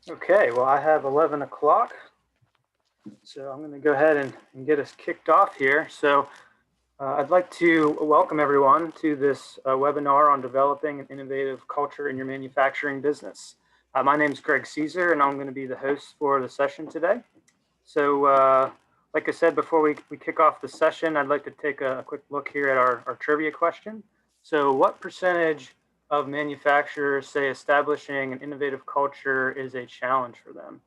Okay, well, I have 11 o'clock, so I'm going to go ahead and get us kicked off here. So I'd like to welcome everyone to this webinar on developing an innovative culture in your manufacturing business. My name is Greg Caesar, and I'm going to be the host for the session today. So like I said, before we kick off the session, I'd like to take a quick look here at our trivia question. So what percentage of manufacturers say establishing an innovative culture is a challenge for them?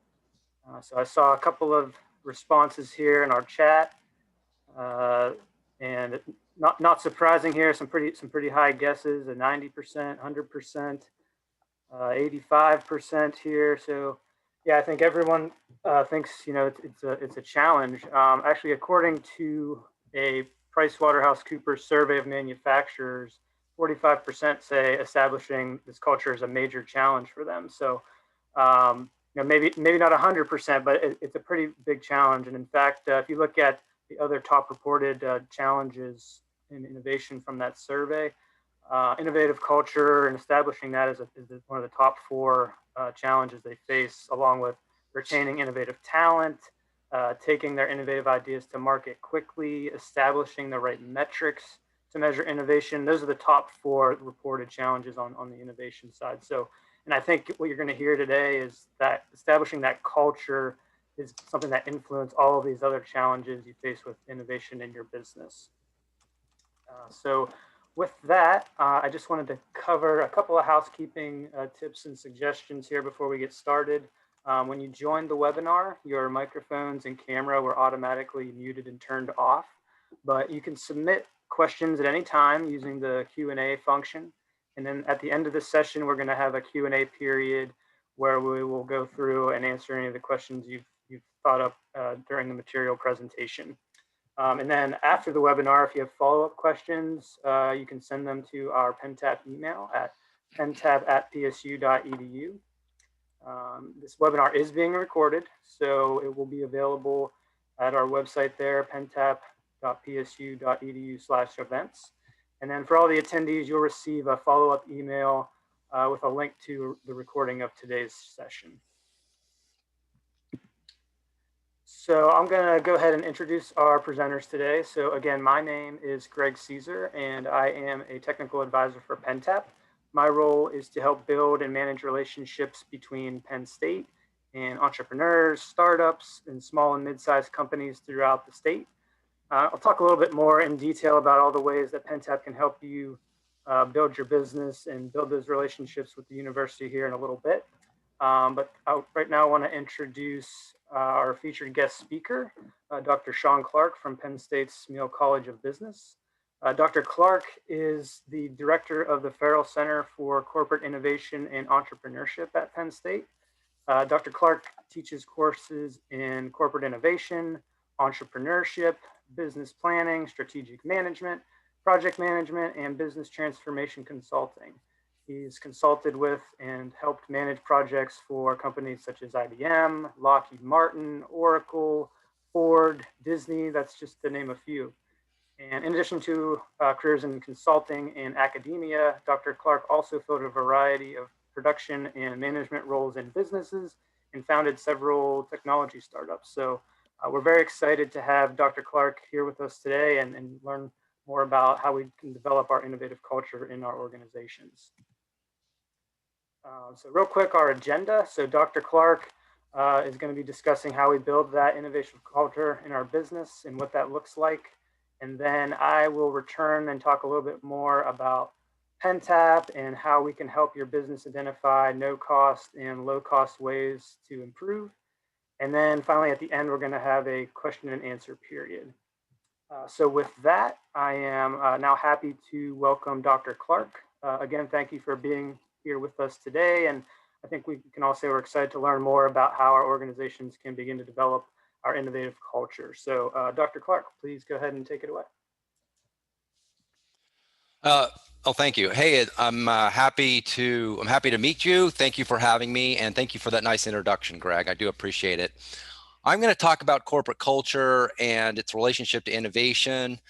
So I saw a couple of responses here in our chat, and not surprising here, some pretty high guesses, a 90%, 100%, 85% here. So yeah, I think everyone thinks it's a challenge. Actually, according to a PricewaterhouseCoopers survey of manufacturers, 45% say establishing this culture is a major challenge for them. So maybe not 100%, but it's a pretty big challenge. And in fact, if you look at the other top reported challenges in innovation from that survey, innovative culture and establishing that is one of the top four challenges they face, along with retaining innovative talent, taking their innovative ideas to market quickly, establishing the right metrics to measure innovation. Those are the top four reported challenges on the innovation side. So, and I think what you're going to hear today is that establishing that culture is something that influences all of these other challenges you face with innovation in your business. So with that, I just wanted to cover a couple of housekeeping tips and suggestions here before we get started. When you joined the webinar, your microphones and camera were automatically muted and turned off, but you can submit questions at any time using the Q&A function. And then at the end of the session, we're going to have a Q&A period where we will go through and answer any of the questions you've thought up during the material presentation. And then after the webinar, if you have follow-up questions, you can send them to our PennTAP email at penntap@psu.edu. This webinar is being recorded, so it will be available at our website there, penntap.psu.edu/events. And then for all the attendees, you'll receive a follow-up email with a link to the recording of today's session. So I'm going to go ahead and introduce our presenters today. So again, my name is Greg Caesar, and I am a technical advisor for PennTAP. My role is to help build and manage relationships between Penn State and entrepreneurs, startups, and small and mid-sized companies throughout the state. I'll talk a little bit more in detail about all the ways that PennTAP can help you build your business and build those relationships with the university here in a little bit. But right now I want to introduce our featured guest speaker, Dr. Shawn Clark from Penn State's Smeal College of Business. Dr. Clark is the director of the Farrell Center for Corporate Innovation and Entrepreneurship at Penn State. Dr. Clark teaches courses in corporate innovation, entrepreneurship, business planning, strategic management, project management, and business transformation consulting. He's consulted with and helped manage projects for companies such as IBM, Lockheed Martin, Oracle, Ford, Disney, that's just to name a few. And in addition to careers in consulting and academia, Dr. Clark also filled a variety of production and management roles in businesses and founded several technology startups. So we're very excited to have Dr. Clark here with us today and learn more about how we can develop our innovative culture in our organizations. So real quick, our agenda. So Dr. Clark is going to be discussing how we build that innovation culture in our business and what that looks like. And then I will return and talk a little bit more about PennTAP and how we can help your business identify no-cost and low-cost ways to improve. And then finally, at the end, we're going to have a question and answer period. So with that, I am now happy to welcome Dr. Clark. Again, thank you for being here with us today. And I think we can all say we're excited to learn more about how our organizations can begin to develop our innovative culture. So Dr. Clark, please go ahead and take it away. Oh, thank you. Hey, I'm happy to meet you. Thank you for having me, and thank you for that nice introduction, Greg. I do appreciate it. I'm going to talk about corporate culture and its relationship to innovation.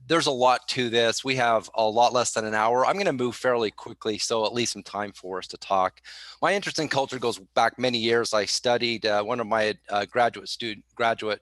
there's a lot to this. We have a lot less than an hour. I'm going to move fairly quickly, so at least some time for us to talk. My interest in culture goes back many years. I studied one of my graduate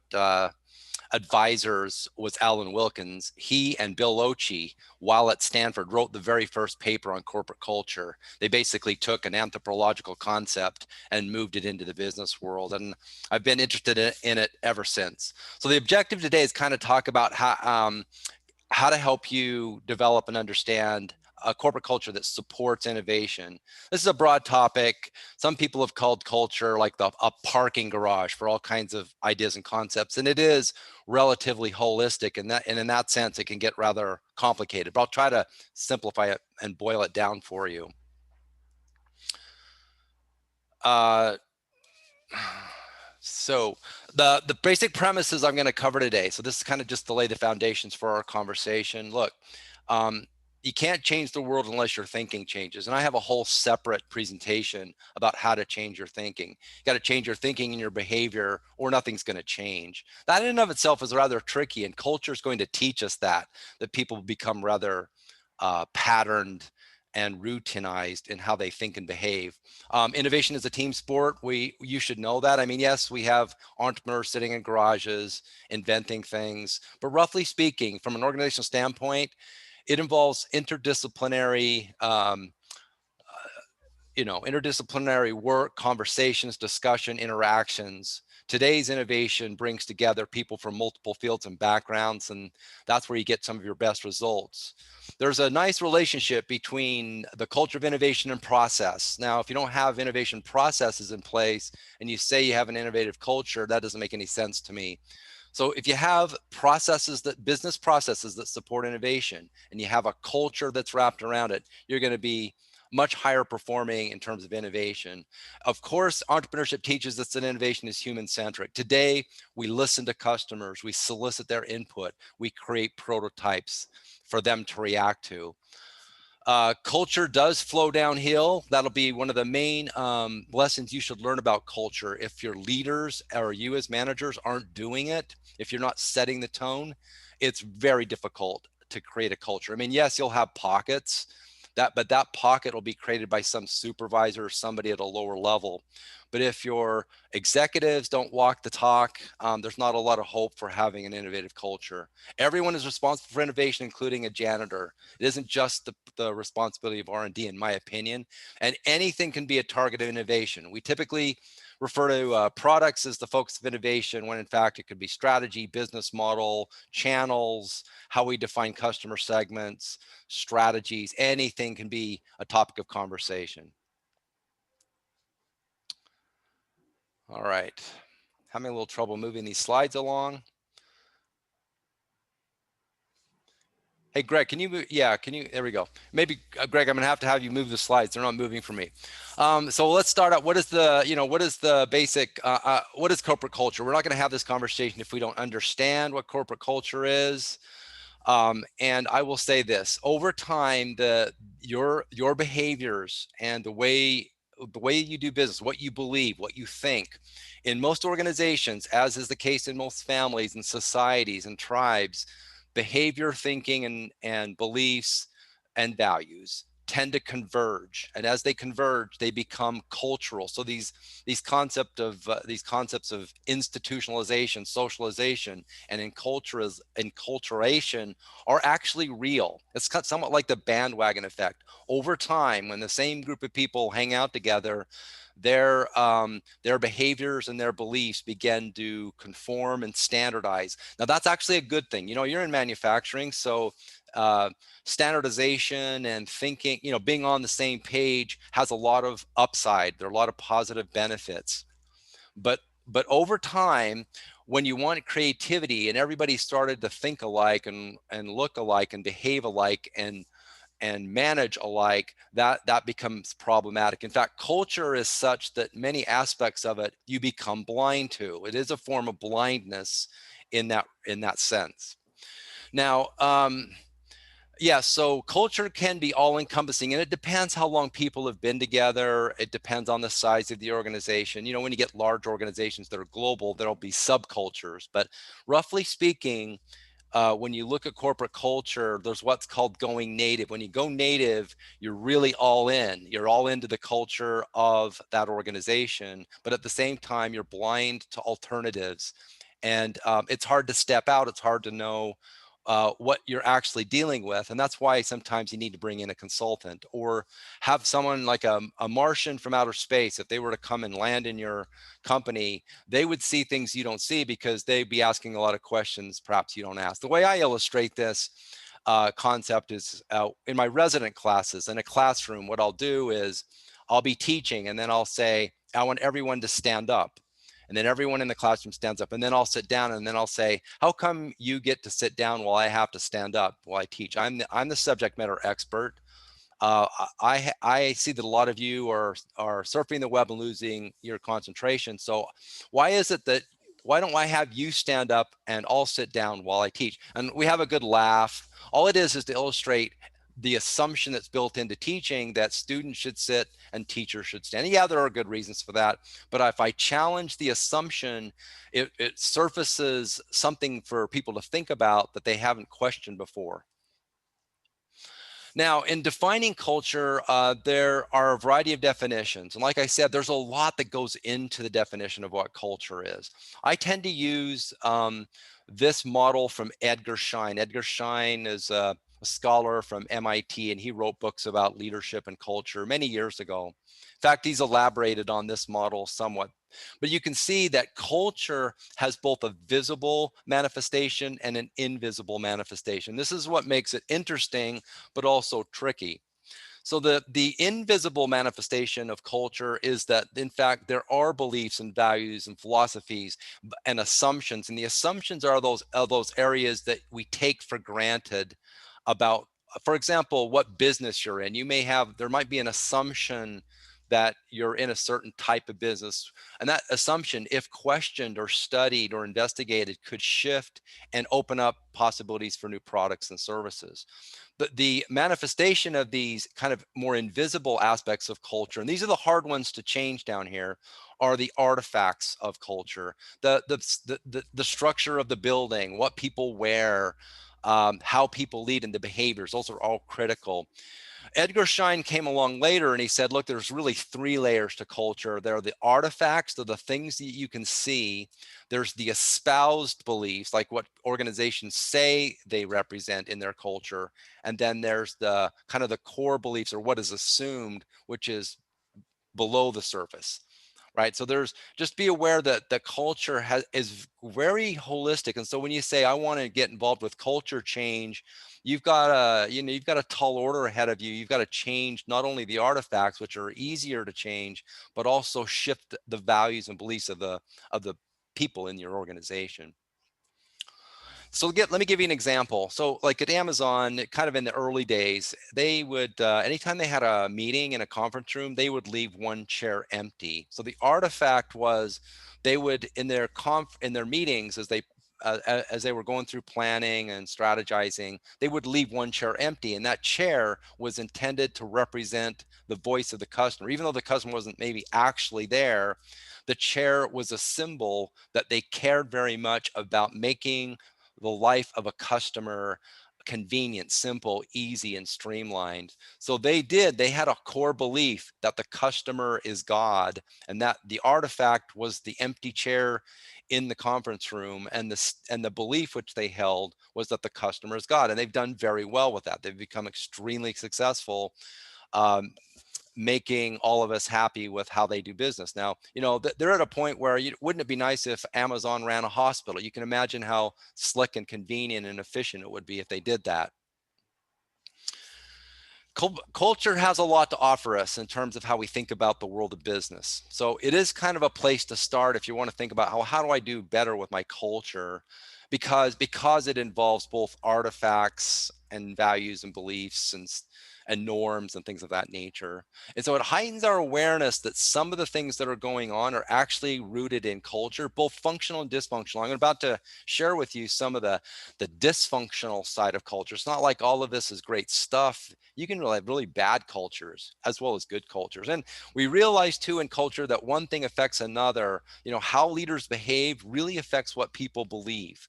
advisors was Alan Wilkins. He and Bill Ochi, while at Stanford, wrote the very first paper on corporate culture. They basically took an anthropological concept and moved it into the business world. And I've been interested in it ever since. So the objective today is kind of talk about how to help you develop and understand a corporate culture that supports innovation. This is a broad topic. Some people have called culture like a parking garage for all kinds of ideas and concepts, and it is relatively holistic, and in that sense, it can get rather complicated. But I'll try to simplify it and boil it down for you. So the basic premises I'm going to cover today. So this is kind of just to lay the foundations for our conversation. Look, you can't change the world unless your thinking changes. And I have a whole separate presentation about how to change your thinking. You got to change your thinking and your behavior, or nothing's going to change. That in and of itself is rather tricky, and culture is going to teach us that people become rather patterned and routinized in how they think and behave. Innovation is a team sport. You should know that. I mean, yes, we have entrepreneurs sitting in garages inventing things, but roughly speaking, from an organizational standpoint, it involves interdisciplinary interdisciplinary work, conversations, discussion, interactions. Today's innovation brings together people from multiple fields and backgrounds, and that's where you get some of your best results. There's a nice relationship between the culture of innovation and process. Now, if you don't have innovation processes in place and you say you have an innovative culture, that doesn't make any sense to me. So if you have business processes that support innovation, and you have a culture that's wrapped around it, you're going to be much higher performing in terms of innovation. Of course, entrepreneurship teaches us that innovation is human-centric. Today, we listen to customers, we solicit their input, we create prototypes for them to react to. Culture does flow downhill. That'll be one of the main lessons you should learn about culture. If your leaders or you as managers aren't doing it, if you're not setting the tone, it's very difficult to create a culture. I mean, yes, you'll have pockets, but that pocket will be created by some supervisor or somebody at a lower level. But if your executives don't walk the talk, there's not a lot of hope for having an innovative culture. Everyone is responsible for innovation, including a janitor. It isn't just the responsibility of R&D, in my opinion, and anything can be a target of innovation. We typically refer to products as the focus of innovation, when in fact it could be strategy, business model, channels, how we define customer segments, strategies. Anything can be a topic of conversation. All right, having a little trouble moving these slides along. Hey, Greg, can you move? Yeah, can you? There we go. Maybe, Greg, I'm gonna have to have you move the slides. They're not moving for me. So let's start out. What is the basic, what is corporate culture? We're not gonna have this conversation if we don't understand what corporate culture is. And I will say this: over time, your behaviors and the way you do business, what you believe, what you think, in most organizations, as is the case in most families and societies and tribes, behavior, thinking, and beliefs and values tend to converge, and as they converge, they become cultural. So these concepts of institutionalization, socialization, and enculturation are actually real. It's somewhat like the bandwagon effect. Over time, when the same group of people hang out together, their behaviors and their beliefs begin to conform and standardize. Now, that's actually a good thing. You're in manufacturing, so standardization and thinking, being on the same page has a lot of upside. There are a lot of positive benefits. But over time, when you want creativity and everybody started to think alike and look alike and behave alike and manage alike, that becomes problematic. In fact, culture is such that many aspects of it you become blind to. It is a form of blindness in that sense. Now, yeah, so culture can be all encompassing, and it depends how long people have been together. It depends on the size of the organization. When you get large organizations that are global, there'll be subcultures, but roughly speaking, when you look at corporate culture, there's what's called going native. When you go native, you're really all in. You're all into the culture of that organization, but at the same time, you're blind to alternatives. And it's hard to step out. It's hard to know what you're actually dealing with. And that's why sometimes you need to bring in a consultant or have someone like a Martian from outer space. If they were to come and land in your company, they would see things you don't see because they'd be asking a lot of questions perhaps you don't ask. The way I illustrate this concept is in my resident classes in a classroom. What I'll do is I'll be teaching and then I'll say, I want everyone to stand up. And then everyone in the classroom stands up, and then I'll sit down, and then I'll say, how come you get to sit down while I have to stand up while I teach? I'm the subject matter expert. I see that a lot of you are surfing the web and losing your concentration. So why is it that why don't I have you stand up and I'll sit down while I teach? And we have a good laugh. All it is to illustrate the assumption that's built into teaching that students should sit and teachers should stand. And yeah, there are good reasons for that. But if I challenge the assumption, it surfaces something for people to think about that they haven't questioned before. Now, in defining culture, there are a variety of definitions. And like I said, there's a lot that goes into the definition of what culture is. I tend to use this model from Edgar Schein. Edgar Schein is a scholar from MIT, and he wrote books about leadership and culture many years ago. In fact, he's elaborated on this model somewhat. But you can see that culture has both a visible manifestation and an invisible manifestation. This is what makes it interesting, but also tricky. So the invisible manifestation of culture is that, in fact, there are beliefs and values and philosophies and assumptions. And the assumptions are those areas that we take for granted about, for example, what business you're in. There might be an assumption that you're in a certain type of business. And that assumption, if questioned or studied or investigated, could shift and open up possibilities for new products and services. But the manifestation of these kind of more invisible aspects of culture, and these are the hard ones to change down here, are the artifacts of culture, the structure of the building, what people wear, how people lead, and the behaviors. Those are all critical. Edgar Schein came along later and he said, look, there's really three layers to culture. There are the artifacts, they're the things that you can see. There's the espoused beliefs, like what organizations say they represent in their culture. And then there's the kind of the core beliefs, or what is assumed, which is below the surface. Right. So there's just be aware that the culture is very holistic. And so when you say, I want to get involved with culture change, you've got you've got a tall order ahead of you. You've got to change not only the artifacts, which are easier to change, but also shift the values and beliefs of the people in your organization. So let me give you an example. So like at Amazon, kind of in the early days, they would, anytime they had a meeting in a conference room, they would leave one chair empty. So the artifact was they would, in their meetings, as they were going through planning and strategizing, they would leave one chair empty. And that chair was intended to represent the voice of the customer. Even though the customer wasn't maybe actually there, the chair was a symbol that they cared very much about making the life of a customer convenient, simple, easy, and streamlined. So they had a core belief that the customer is God, and that the artifact was the empty chair in the conference room, and the belief which they held was that the customer is God. And they've done very well with that. They've become extremely successful, um, making all of us happy with how they do business. Now, they're at a point where wouldn't it be nice if Amazon ran a hospital? You can imagine how slick and convenient and efficient it would be if they did that. Culture has a lot to offer us in terms of how we think about the world of business. So it is kind of a place to start if you want to think about how do I do better with my culture, because it involves both artifacts and values and beliefs and norms and things of that nature. And so it heightens our awareness that some of the things that are going on are actually rooted in culture, both functional and dysfunctional. I'm about to share with you some of the dysfunctional side of culture. It's not like all of this is great stuff. You can really have really bad cultures as well as good cultures. And we realize too in culture that one thing affects another. How leaders behave really affects what people believe.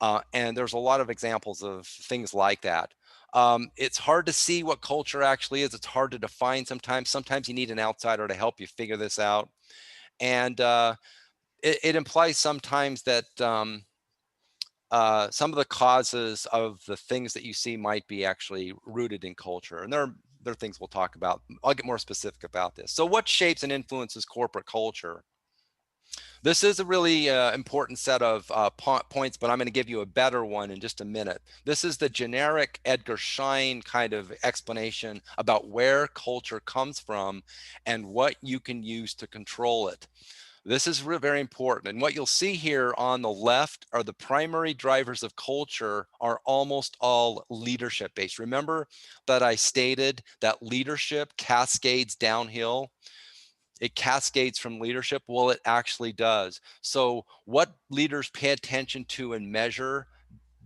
And there's a lot of examples of things like that. It's hard to see what culture actually is. It's hard to define sometimes. Sometimes you need an outsider to help you figure this out. And it implies sometimes that some of the causes of the things that you see might be actually rooted in culture. And there are things we'll talk about. I'll get more specific about this. So what shapes and influences corporate culture? This is a really important set of points, but I'm going to give you a better one in just a minute. This is the generic Edgar Schein kind of explanation about where culture comes from and what you can use to control it. This is very important. And what you'll see here on the left are the primary drivers of culture are almost all leadership based. Remember that I stated that leadership cascades downhill. It cascades from leadership. Well, it actually does. So what leaders pay attention to and measure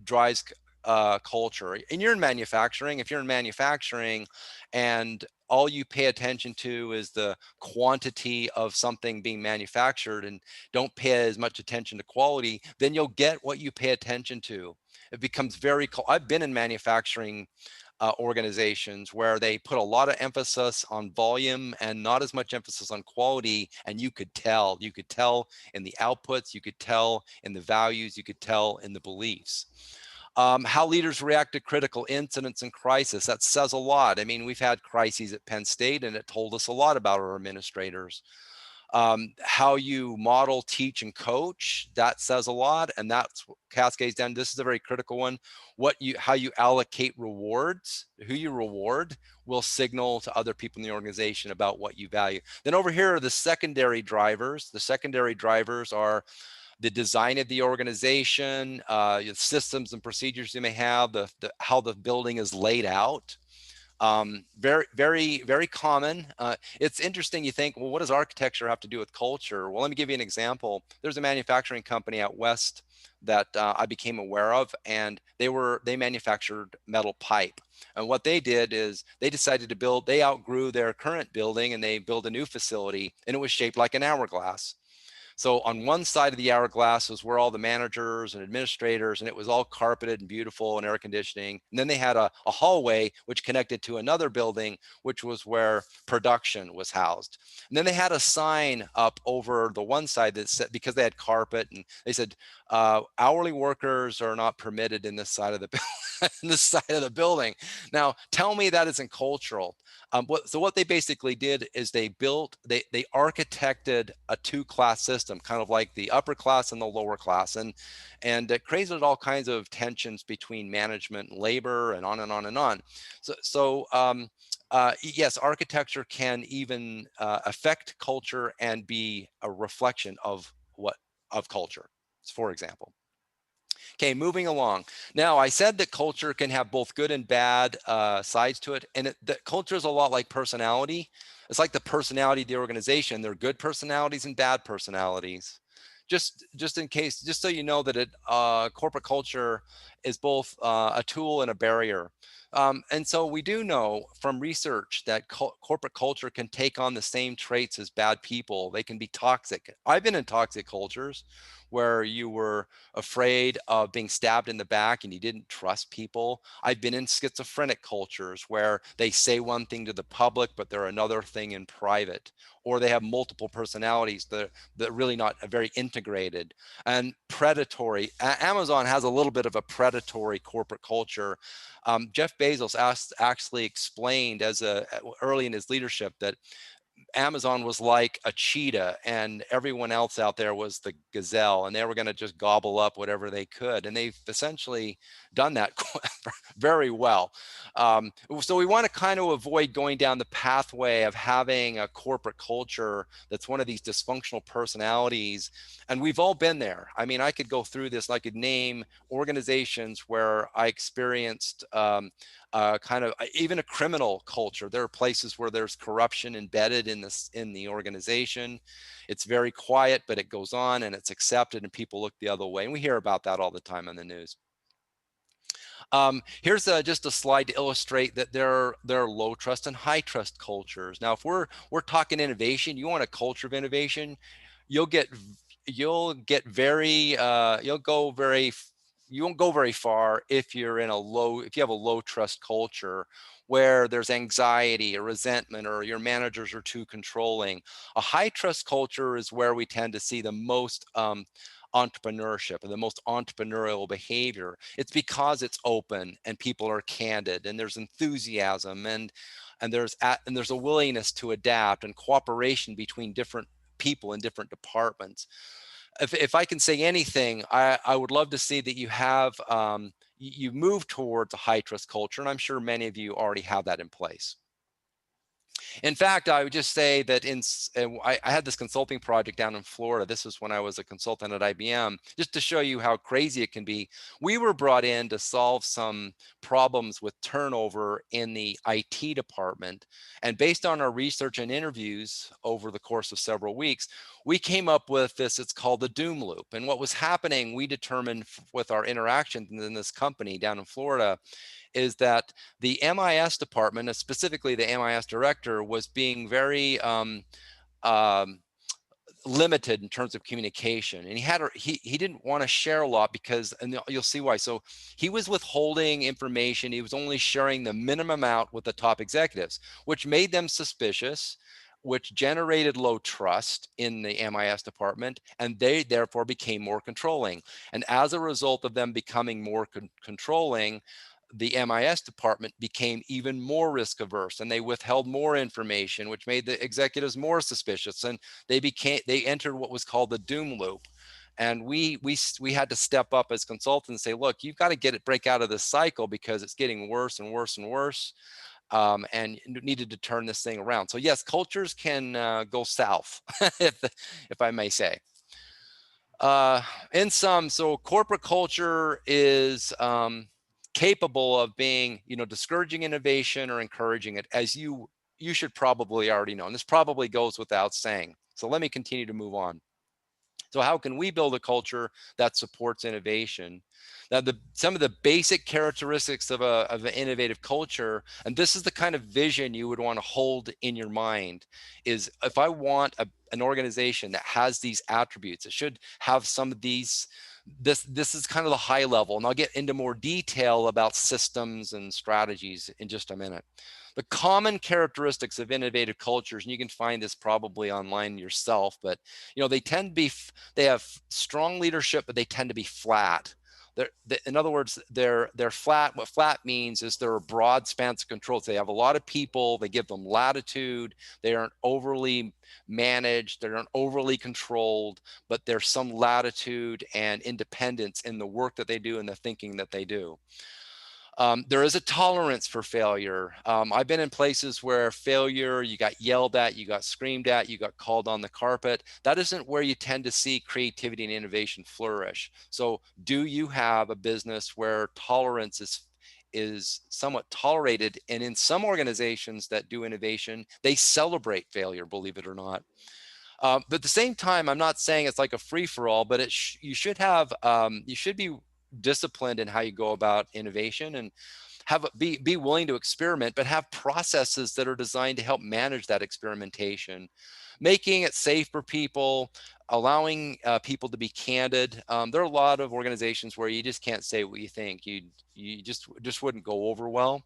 drives culture. And you're in manufacturing. If you're in manufacturing and all you pay attention to is the quantity of something being manufactured and don't pay as much attention to quality, then you'll get what you pay attention to. It becomes very, I've been in manufacturing organizations where they put a lot of emphasis on volume and not as much emphasis on quality. And you could tell in the outputs, you could tell in the values, you could tell in the beliefs. How leaders react to critical incidents and crisis, that says a lot. I mean, we've had crises at Penn State and it told us a lot about our administrators. How you model, teach, and coach, that says a lot, and that's cascades down. This is a very critical one. How you allocate rewards, who you reward, will signal to other people in the organization about what you value. Then over here are the secondary drivers. The secondary drivers are the design of the organization, systems and procedures you may have, how the building is laid out. Very, very, very common. It's interesting. You think, well, what does architecture have to do with culture? Well, let me give you an example. There's a manufacturing company out west that I became aware of, and they manufactured metal pipe. And what they did is they decided to they outgrew their current building and they built a new facility, and it was shaped like an hourglass. So on one side of the hourglass was where all the managers and administrators, and it was all carpeted and beautiful and air conditioning. And then they had a hallway which connected to another building, which was where production was housed. And then they had a sign up over the one side that said, because they had carpet, and they said, hourly workers are not permitted in this side of the in this side of the building. Now, tell me that isn't cultural. So what they basically did is they architected a two-class system, kind of like the upper class and the lower class, and it created all kinds of tensions between management and labor, and on and on and on. Yes, architecture can even affect culture and be a reflection of culture, for example. Okay, moving along. Now, I said that culture can have both good and bad sides to it, and that culture is a lot like personality. It's like the personality of the organization. There are good personalities and bad personalities. Just in case, just so you know that corporate culture is both a tool and a barrier. And so we do know from research that corporate culture can take on the same traits as bad people. They can be toxic. I've been in toxic cultures where you were afraid of being stabbed in the back and you didn't trust people. I've been in schizophrenic cultures where they say one thing to the public, but they're another thing in private, or they have multiple personalities that are really not very integrated. And predatory. Amazon has a little bit of a predatory corporate culture. Jeff Bezos actually explained early in his leadership that Amazon was like a cheetah and everyone else out there was the gazelle, and they were going to just gobble up whatever they could. And they've essentially done that very well. So we want to kind of avoid going down the pathway of having a corporate culture that's one of these dysfunctional personalities. And we've all been there. I mean, I could go through this and I could name organizations where I experienced kind of even a criminal culture. There are places where there's corruption embedded in the organization. It's very quiet, but it goes on and it's accepted, and people look the other way. And we hear about that all the time on the news. Here's just a slide to illustrate that there are low trust and high trust cultures. Now, if we're talking innovation, you want a culture of innovation, you'll go very you won't go very far if you have a low trust culture where there's anxiety or resentment or your managers are too controlling. A high trust culture is where we tend to see the most entrepreneurship and the most entrepreneurial behavior. It's because it's open and people are candid and there's enthusiasm and there's a willingness to adapt and cooperation between different people in different departments. If I can say anything, I would love to see that you move towards a high trust culture, and I'm sure many of you already have that in place. In fact, I would just say that I had this consulting project down in Florida. This was when I was a consultant at IBM, just to show you how crazy it can be. We were brought in to solve some problems with turnover in the IT department. And based on our research and interviews over the course of several weeks, we came up with this, it's called the doom loop. And what was happening, we determined with our interactions in this company down in Florida, is that the MIS department, and specifically the MIS director, was being very um, limited in terms of communication, and he didn't want to share a lot because, and you'll see why. So he was withholding information. He was only sharing the minimum amount with the top executives, which made them suspicious, which generated low trust in the MIS department, and they therefore became more controlling. And as a result of them becoming more controlling, the MIS department became even more risk averse, and they withheld more information, which made the executives more suspicious, and they entered what was called the doom loop. And we had to step up as consultants and say, look, you've got to break out of this cycle because it's getting worse and worse and worse, and needed to turn this thing around. So yes, cultures can go south, if I may say. In sum, so corporate culture is capable of being, discouraging innovation or encouraging it, as you should probably already know. And this probably goes without saying. So let me continue to move on. So how can we build a culture that supports innovation? Now, some of the basic characteristics of an innovative culture, and this is the kind of vision you would want to hold in your mind, is if I want an organization that has these attributes, it should have some of these. This is kind of the high level, and I'll get into more detail about systems and strategies in just a minute. The common characteristics of innovative cultures, and you can find this probably online yourself, but they have strong leadership, but they tend to be flat. In other words, they're flat. What flat means is there are broad spans of control. So they have a lot of people, they give them latitude, they aren't overly managed, they aren't overly controlled, but there's some latitude and independence in the work that they do and the thinking that they do. There is a tolerance for failure. I've been in places where failure, you got yelled at, you got screamed at, you got called on the carpet. That isn't where you tend to see creativity and innovation flourish. So do you have a business where tolerance is somewhat tolerated? And in some organizations that do innovation, they celebrate failure, believe it or not. But at the same time, I'm not saying it's like a free-for-all, but you should be disciplined in how you go about innovation, and be willing to experiment, but have processes that are designed to help manage that experimentation, making it safe for people, allowing people to be candid. There are a lot of organizations where you just can't say what you think. You just wouldn't go over well.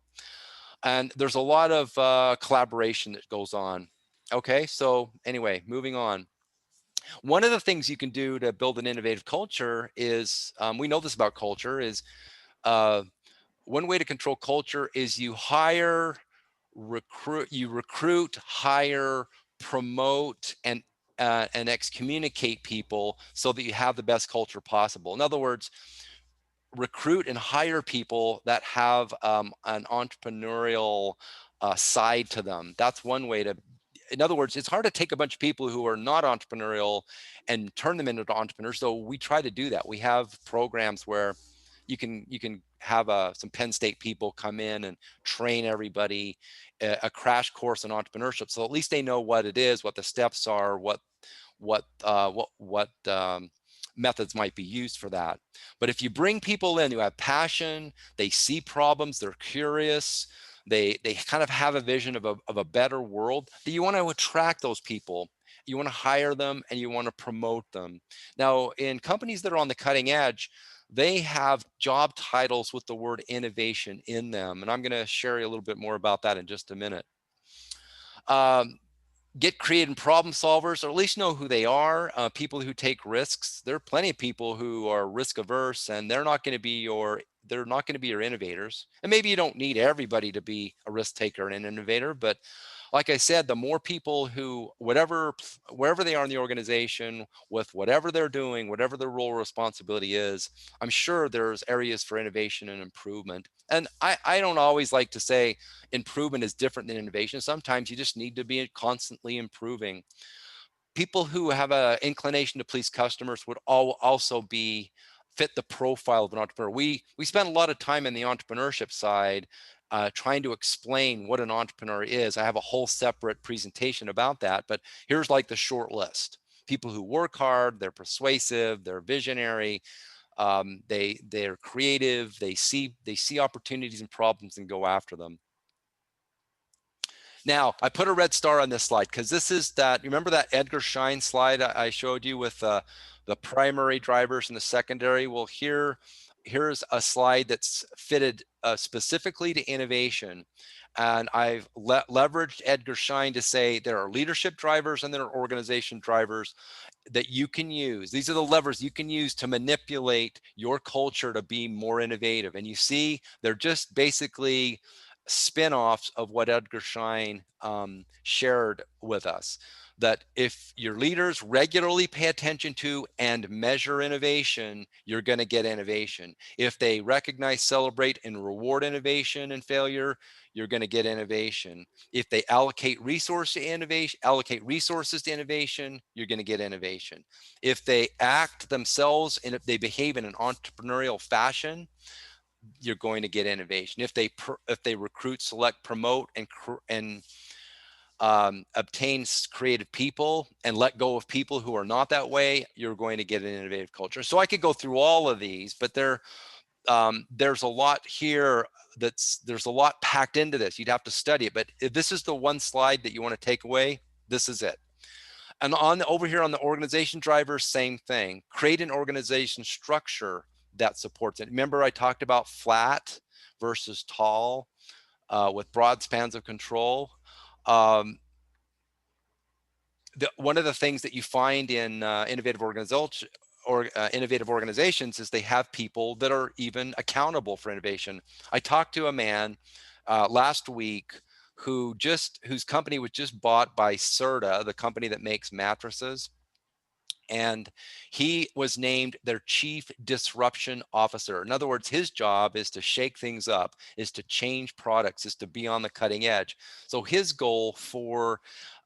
And there's a lot of collaboration that goes on. Okay, so anyway, moving on. One of the things you can do to build an innovative culture is, we know this about culture, is uh, one way to control culture is you recruit, hire, promote, and excommunicate people so that you have the best culture possible. In other words, recruit and hire people that have an entrepreneurial side to them. That's one way to. In other words, it's hard to take a bunch of people who are not entrepreneurial and turn them into entrepreneurs. So we try to do that. We have programs where you can have some Penn State people come in and train everybody a crash course in entrepreneurship. So at least they know what it is, what the steps are, what methods might be used for that. But if you bring people in who have passion, they see problems, they're curious, they kind of have a vision of a better world, that you want to attract those people you want to hire them, and you want to promote them. Now, in companies that are on the cutting edge, they have job titles with the word innovation in them. And I'm going to share you a little bit more about that in just a minute. Um, get creative problem solvers, or at least know who they are. People who take risks. There are plenty of people who are risk averse, and they're not going to be your innovators. And maybe you don't need everybody to be a risk taker and an innovator, but like I said, the more people who, wherever they are in the organization, with whatever they're doing, whatever their role or responsibility is, I'm sure there's areas for innovation and improvement. And I don't always like to say improvement is different than innovation. Sometimes you just need to be constantly improving. People who have an inclination to please customers would also be fit the profile of an entrepreneur. We spend a lot of time in the entrepreneurship side trying to explain what an entrepreneur is. I have a whole separate presentation about that, but here's like the short list. People who work hard, they're persuasive, they're visionary, they're creative, they see opportunities and problems and go after them. Now, I put a red star on this slide because this is that, remember that Edgar Schein slide I showed you with the primary drivers and the secondary? Well, here's a slide that's fitted specifically to innovation. And I've leveraged Edgar Schein to say there are leadership drivers and there are organization drivers that you can use. These are the levers you can use to manipulate your culture to be more innovative. And you see, they're just basically spin-offs of what Edgar Schein shared with us. That if your leaders regularly pay attention to and measure innovation, you're going to get innovation. If they recognize, celebrate, and reward innovation and failure, you're going to get innovation. If they allocate resources to innovation, you're going to get innovation. If they act themselves and if they behave in an entrepreneurial fashion, you're going to get innovation. If they recruit, select, promote, and obtain creative people and let go of people who are not that way, you're going to get an innovative culture. So I could go through all of these, but there's a lot here. There's a lot packed into this. You'd have to study it, but if this is the one slide that you want to take away, this is it. And over here on the organization drivers, same thing. Create an organization structure that supports it. Remember, I talked about flat versus tall with broad spans of control. One of the things that you find in innovative organizations is they have people that are even accountable for innovation. I talked to a man last week whose company was just bought by Serta, the company that makes mattresses. And he was named their chief disruption officer. In other words, his job is to shake things up, is to change products, is to be on the cutting edge. So his goal for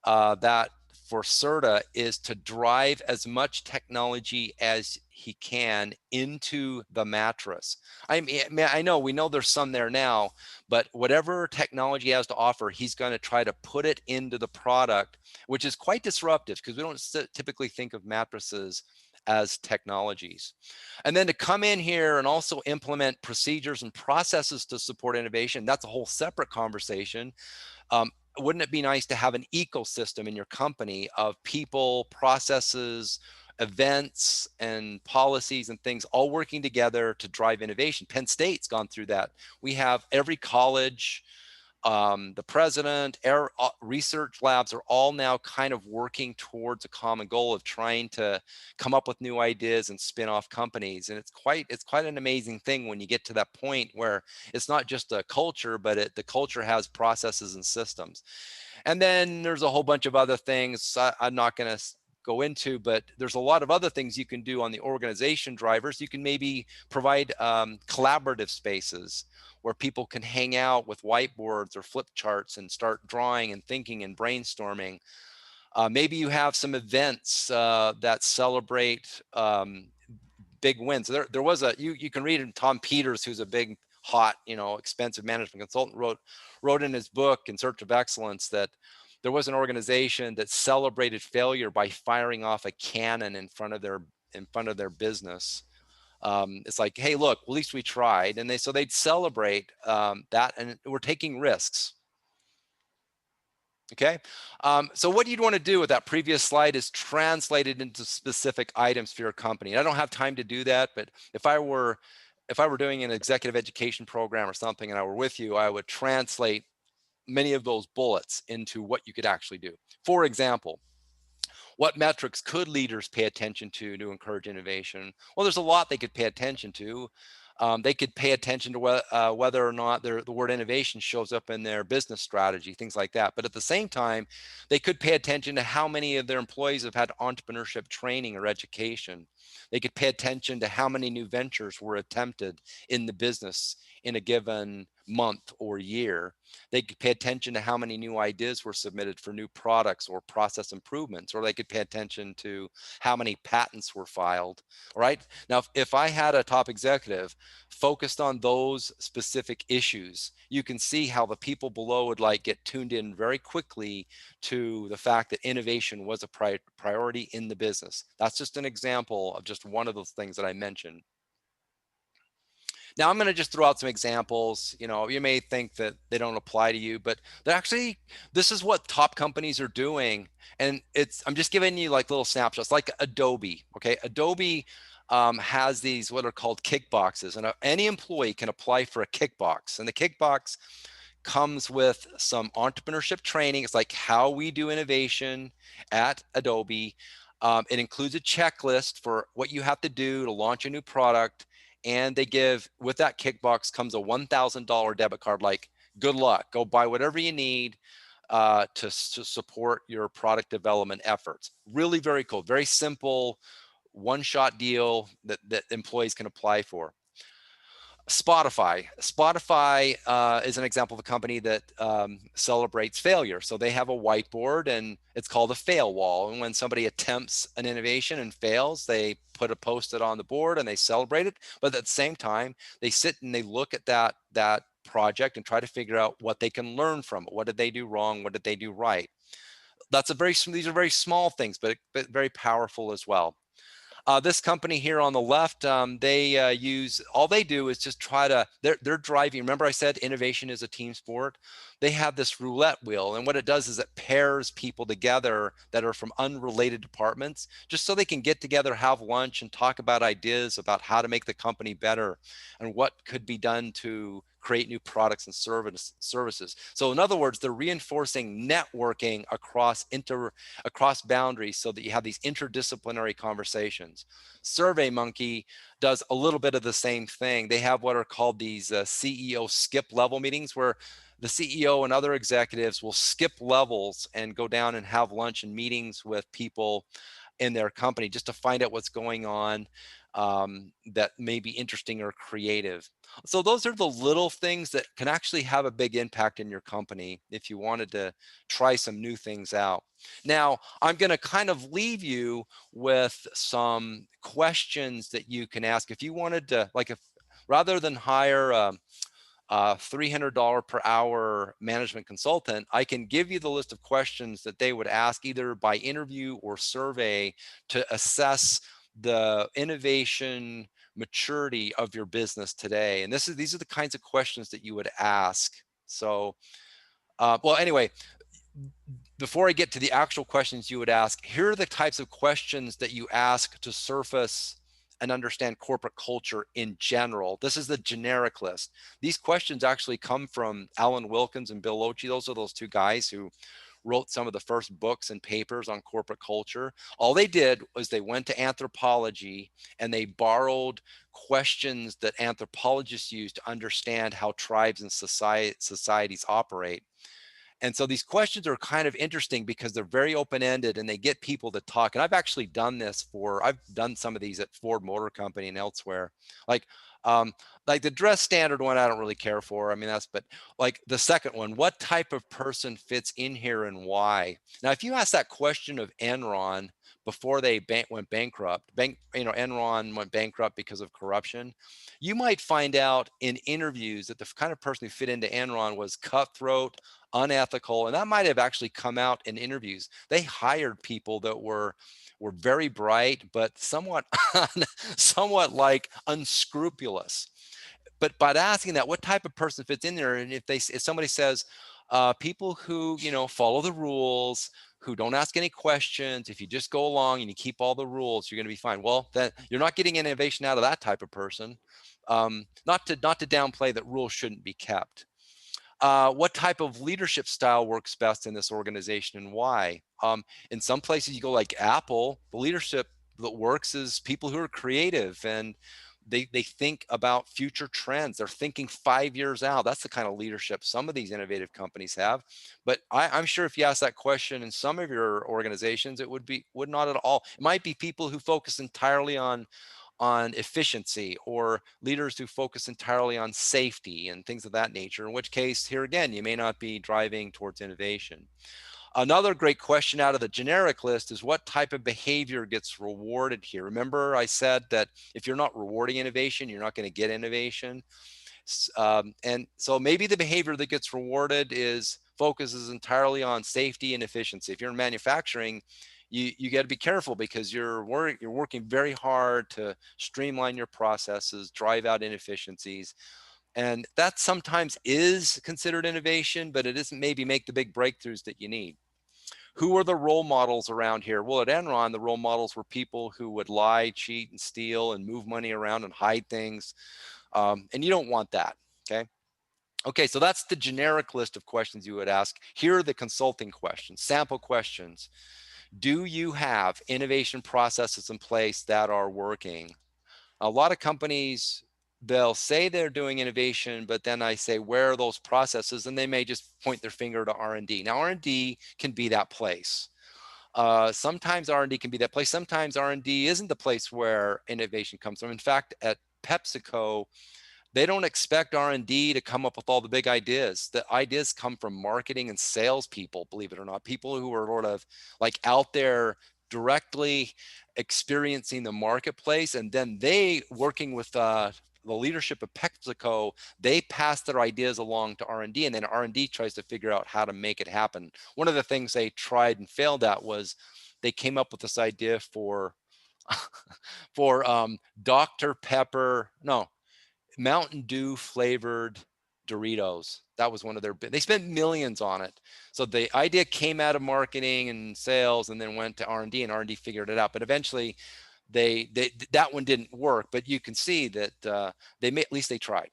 Serta is to drive as much technology as he can into the mattress. I mean, we know there's some there now, but whatever technology he has to offer, he's going to try to put it into the product, which is quite disruptive because we don't typically think of mattresses as technologies. And then to come in here and also implement procedures and processes to support innovation, that's a whole separate conversation. Wouldn't it be nice to have an ecosystem in your company of people, processes, events, and policies and things all working together to drive innovation? Penn State's gone through that. We have every college, the president, research labs are all now kind of working towards a common goal of trying to come up with new ideas and spin off companies. And it's quite an amazing thing when you get to that point where it's not just a culture, but the culture has processes and systems. And then there's a whole bunch of other things I'm not going to go into, but there's a lot of other things you can do on the organization drivers. You can maybe provide collaborative spaces where people can hang out with whiteboards or flip charts and start drawing and thinking and brainstorming. Maybe you have some events that celebrate big wins. There was you can read in Tom Peters, who's a big, hot, expensive management consultant, wrote in his book In Search of Excellence that there was an organization that celebrated failure by firing off a cannon in front of their business. It's like, hey, look, at least we tried. And they'd celebrate that, and we're taking risks. Okay. So what you'd want to do with that previous slide is translate it into specific items for your company. And I don't have time to do that, but if I were doing an executive education program or something and I were with you, I would translate many of those bullets into what you could actually do. For example, what metrics could leaders pay attention to encourage innovation? Well, there's a lot they could pay attention to. They could pay attention to whether or not the word innovation shows up in their business strategy, things like that. But at the same time, they could pay attention to how many of their employees have had entrepreneurship training or education. They could pay attention to how many new ventures were attempted in the business in a given month or year. They could pay attention to how many new ideas were submitted for new products or process improvements, or they could pay attention to how many patents were filed. All right. Now, if I had a top executive focused on those specific issues, you can see how the people below would like get tuned in very quickly to the fact that innovation was a priority in the business. That's just an example of just one of those things that I mentioned. Now I'm going to just throw out some examples. You may think that they don't apply to you, but they're actually, this is what top companies are doing. And I'm just giving you like little snapshots, like Adobe. Okay. Adobe has these what are called kickboxes, and any employee can apply for a kickbox. And the kickbox comes with some entrepreneurship training. It's like how we do innovation at Adobe. It includes a checklist for what you have to do to launch a new product. And they give, with that kickbox comes a $1,000 debit card, like, good luck, go buy whatever you need to support your product development efforts. Really very cool, very simple, one-shot deal that employees can apply for. Spotify is an example of a company that celebrates failure. So they have a whiteboard and it's called a fail wall. And when somebody attempts an innovation and fails, they put a post-it on the board and they celebrate it. But at the same time, they sit and they look at that project and try to figure out what they can learn from it. What did they do wrong? What did they do right? These are very small things, but very powerful as well. This company here on the left, they all they do is just try to, they're driving. Remember I said innovation is a team sport? They have this roulette wheel. And what it does is it pairs people together that are from unrelated departments, just so they can get together, have lunch, and talk about ideas about how to make the company better and what could be done to create new products and services. So in other words, they're reinforcing networking across boundaries so that you have these interdisciplinary conversations. SurveyMonkey does a little bit of the same thing. They have what are called these CEO skip level meetings, where the CEO and other executives will skip levels and go down and have lunch and meetings with people in their company just to find out what's going on that may be interesting or creative. So those are the little things that can actually have a big impact in your company if you wanted to try some new things out. Now, I'm going to kind of leave you with some questions that you can ask if you wanted to, like, if rather than hire $300 per hour management consultant, I can give you the list of questions that they would ask either by interview or survey to assess the innovation maturity of your business today. And these are the kinds of questions that you would ask. So, well, anyway, before I get to the actual questions you would ask, here are the types of questions that you ask to surface and understand corporate culture in general. This is the generic list. These questions actually come from Alan Wilkins and Bill Ochi. Those are those two guys who wrote some of the first books and papers on corporate culture. All they did was they went to anthropology and they borrowed questions that anthropologists use to understand how tribes and societies operate. And so these questions are kind of interesting because they're very open-ended and they get people to talk. And I've actually done I've done some of these at Ford Motor Company and elsewhere. Like, like the dress standard one, I don't really care for. I mean, but like the second one, what type of person fits in here and why? Now, if you ask that question of Enron before they went bankrupt, Enron went bankrupt because of corruption, you might find out in interviews that the kind of person who fit into Enron was cutthroat, unethical, and that might have actually come out in interviews. They hired people that were very bright, but somewhat somewhat like unscrupulous. But by asking that, what type of person fits in there, and if somebody says, People who, follow the rules, who don't ask any questions. If you just go along and you keep all the rules, you're going to be fine. Well, then you're not getting innovation out of that type of person. Not to downplay that rules shouldn't be kept. What type of leadership style works best in this organization and why? In some places you go like Apple, the leadership that works is people who are creative and they think about future trends. They're thinking 5 years out. That's the kind of leadership some of these innovative companies have. But I'm sure if you ask that question in some of your organizations, it would not at all. It might be people who focus entirely on efficiency, or leaders who focus entirely on safety and things of that nature, in which case, here again, you may not be driving towards innovation. Another great question out of the generic list is what type of behavior gets rewarded here? Remember, I said that if you're not rewarding innovation, you're not going to get innovation. And so maybe the behavior that gets rewarded focuses entirely on safety and efficiency. If you're in manufacturing, you got to be careful because you're working very hard to streamline your processes, drive out inefficiencies. And that sometimes is considered innovation, but it doesn't maybe make the big breakthroughs that you need. Who are the role models around here? Well, at Enron, the role models were people who would lie, cheat, and steal and move money around and hide things. And you don't want that, okay? Okay, so that's the generic list of questions you would ask. Here are the consulting questions, sample questions. Do you have innovation processes in place that are working? A lot of companies, they'll say they're doing innovation, but then I say, where are those processes? And they may just point their finger to R&D. Now, R&D can be that place. Sometimes R&D can be that place. Sometimes R&D isn't the place where innovation comes from. In fact, at PepsiCo, they don't expect R&D to come up with all the big ideas. The ideas come from marketing and salespeople, believe it or not, people who are sort of like out there directly experiencing the marketplace. And then they, working with the leadership of PepsiCo, they pass their ideas along to R&D, and then R&D tries to figure out how to make it happen. One of the things they tried and failed at was they came up with this idea for Dr. Pepper, no, Mountain Dew flavored Doritos. That was one of their, they spent millions on it. So the idea came out of marketing and sales and then went to R&D, and R&D figured it out. But eventually that one didn't work, but you can see that at least they tried.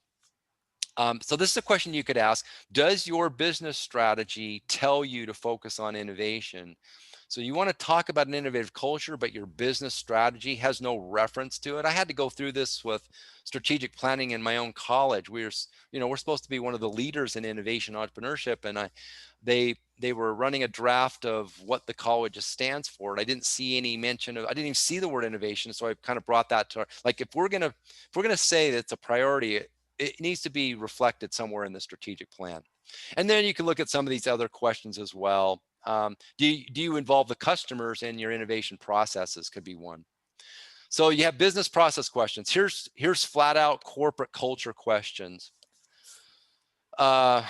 So this is a question you could ask. Does your business strategy tell you to focus on innovation? So you want to talk about an innovative culture, but your business strategy has no reference to it. I had to go through this with strategic planning in my own college. We're supposed to be one of the leaders in innovation entrepreneurship, and they were running a draft of what the college stands for, and I didn't see any mention of. I didn't even see the word innovation, so I kind of brought that to like if we're gonna say that it's a priority, it needs to be reflected somewhere in the strategic plan. And then you can look at some of these other questions as well. Do you involve the customers in your innovation processes? Could be one. So you have business process questions. Here's flat out corporate culture questions. Are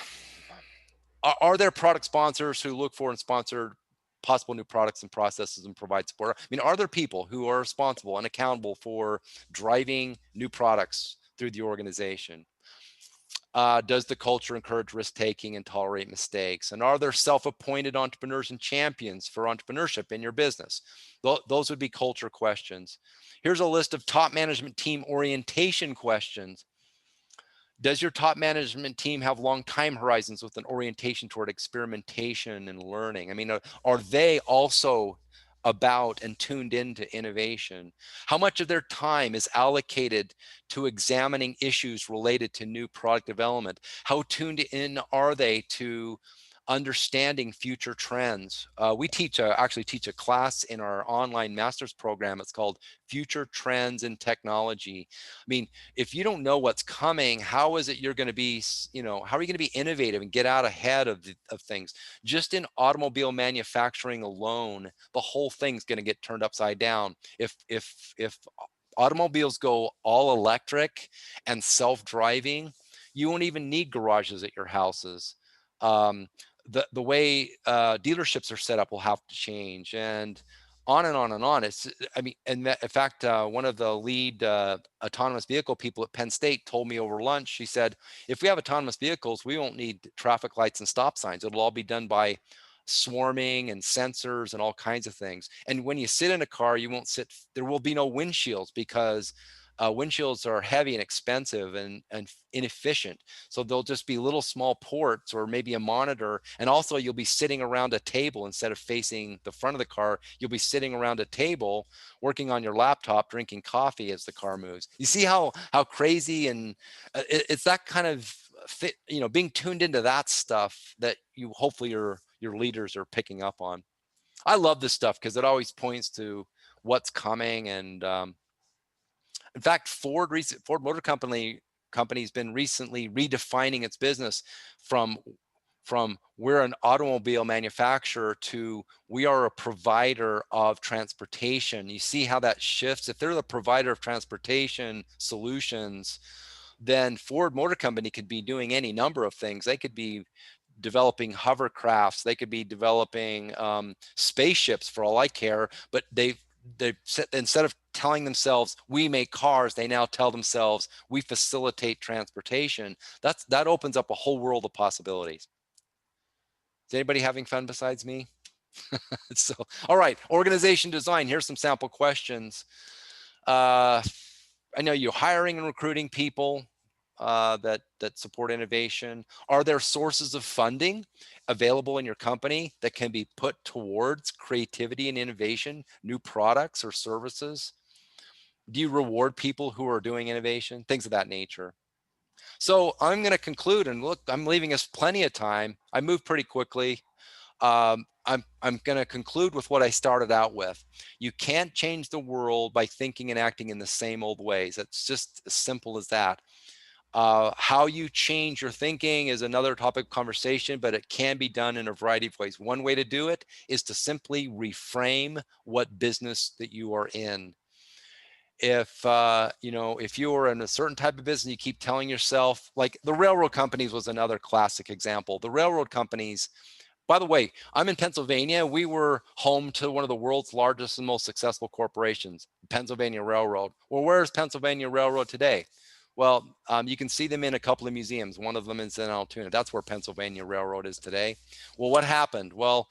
there product sponsors who look for and sponsor possible new products and processes and provide support? I mean, are there people who are responsible and accountable for driving new products through the organization? Does the culture encourage risk-taking and tolerate mistakes? And are there self-appointed entrepreneurs and champions for entrepreneurship in your business? Those would be culture questions. Here's a list of top management team orientation questions. Does your top management team have long time horizons with an orientation toward experimentation and learning? I mean, are they also about and tuned into innovation? How much of their time is allocated to examining issues related to new product development? How tuned in are they to understanding future trends? We actually teach a class in our online master's program. It's called Future Trends in Technology. I mean, if you don't know what's coming, how is it you're going to be, how are you going to be innovative and get out ahead of things? Just in automobile manufacturing alone, the whole thing's going to get turned upside down. If automobiles go all electric and self-driving, you won't even need garages at your houses. The way dealerships are set up will have to change, and on and on and on. It's, I mean, and in fact, one of the lead autonomous vehicle people at Penn State told me over lunch, she said, if we have autonomous vehicles, we won't need traffic lights and stop signs. It'll all be done by swarming and sensors and all kinds of things. And when you sit in a car, you won't sit, there will be no windshields because windshields are heavy and expensive and inefficient. So they'll just be little small ports or maybe a monitor. And also you'll be sitting around a table instead of facing the front of the car. You'll be sitting around a table working on your laptop, drinking coffee as the car moves. You see how crazy, and it's that kind of fit, you know, being tuned into that stuff that you hopefully your leaders are picking up on. I love this stuff because it always points to what's coming. And in fact, Ford Motor Company's been recently redefining its business from we're an automobile manufacturer to we are a provider of transportation. You see how that shifts. If they're the provider of transportation solutions, then Ford Motor Company could be doing any number of things. They could be developing hovercrafts, they could be developing spaceships for all I care, but they instead of telling themselves we make cars, they now tell themselves we facilitate transportation. That opens up a whole world of possibilities. Is anybody having fun besides me? So, all right, organization design. Here's some sample questions. I know you're hiring and recruiting people that support innovation. Are there sources of funding available in your company that can be put towards creativity and innovation, new products or services? Do you reward people who are doing innovation? Things of that nature. So I'm going to conclude, and look, I'm leaving us plenty of time. I move pretty quickly. I'm going to conclude with what I started out with. You can't change the world by thinking and acting in the same old ways. It's just as simple as that. How you change your thinking is another topic of conversation, but it can be done in a variety of ways. One way to do it is to simply reframe what business that you are in. If you know, if you are in a certain type of business, you keep telling yourself, like the railroad companies was another classic example. The railroad companies, by the way, I'm in Pennsylvania. We were home to one of the world's largest and most successful corporations, Pennsylvania Railroad. Well, where is Pennsylvania Railroad today? Well, you can see them in a couple of museums. One of them is in Altoona. That's where Pennsylvania Railroad is today. Well, what happened? Well,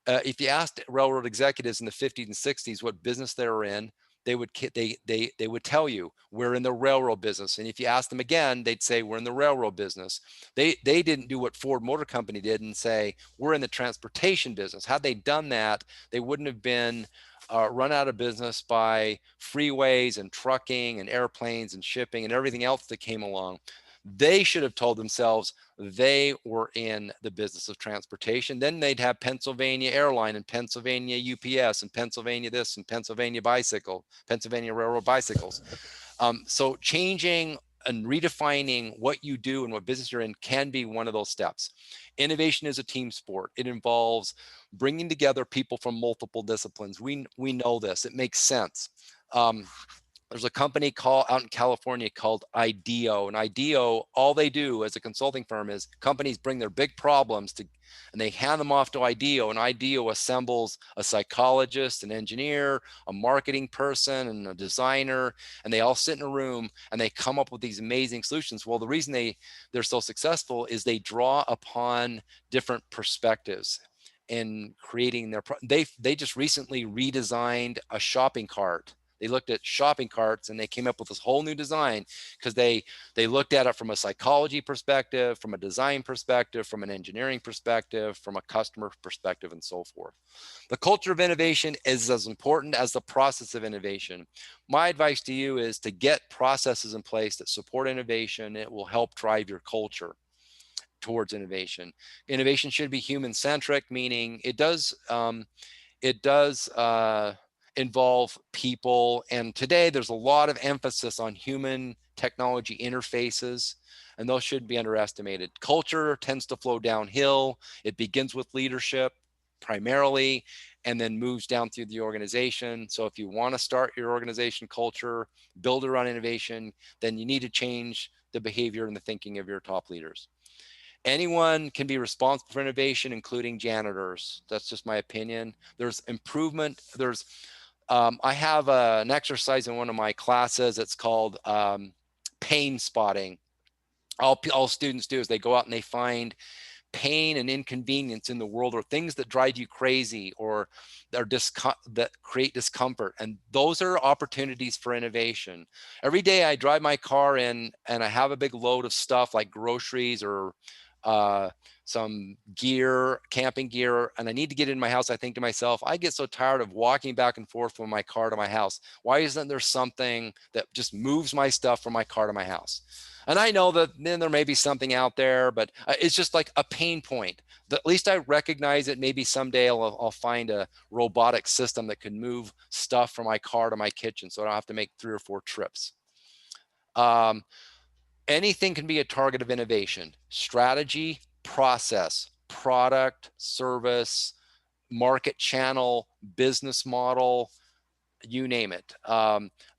if you asked railroad executives in the 50s and 60s what business they were in, they would tell you we're in the railroad business. And if you ask them again, they'd say we're in the railroad business. They didn't do what Ford Motor Company did and say we're in the transportation business. Had they done that, they wouldn't have been run out of business by freeways and trucking and airplanes and shipping and everything else that came along. They should have told themselves they were in the business of transportation. Then they'd have Pennsylvania Airline and Pennsylvania UPS and Pennsylvania this and Pennsylvania Pennsylvania Railroad bicycles. So changing and redefining what you do and what business you're in can be one of those steps. Innovation is a team sport. It involves bringing together people from multiple disciplines. We know this. It makes sense. There's a company out in California called IDEO, and IDEO, all they do as a consulting firm is companies bring their big problems to, and they hand them off to IDEO, and IDEO assembles a psychologist, an engineer, a marketing person, and a designer, and they all sit in a room and they come up with these amazing solutions. Well, the reason they're so successful is they draw upon different perspectives in creating they just recently redesigned a shopping cart. They looked at shopping carts and they came up with this whole new design because they looked at it from a psychology perspective, from a design perspective, from an engineering perspective, from a customer perspective, and so forth. The culture of innovation is as important as the process of innovation. My advice to you is to get processes in place that support innovation. It will help drive your culture towards innovation. Innovation should be human-centric, meaning it does involve people. And today there's a lot of emphasis on human technology interfaces, and those shouldn't be underestimated. Culture tends to flow downhill. It begins with leadership primarily, and then moves down through the organization. So if you want to start your organization culture, build around innovation, then you need to change the behavior and the thinking of your top leaders. Anyone can be responsible for innovation, including janitors. That's just my opinion. There's improvement. I have an exercise in one of my classes. It's called pain spotting. All students do is they go out and they find pain and inconvenience in the world, or things that drive you crazy, or that create discomfort, and those are opportunities for innovation. Every day I drive my car in and I have a big load of stuff like groceries or uh, some gear, camping gear, and I need to get in my house. I think to myself, I get so tired of walking back and forth from my car to my house. Why isn't there something that just moves my stuff from my car to my house? And I know that then there may be something out there, but it's just like a pain point. At least I recognize it. Maybe someday I'll find a robotic system that can move stuff from my car to my kitchen, so I don't have to make 3 or 4 trips. Anything can be a target of innovation: strategy, process, product, service, market channel, business model, you name it.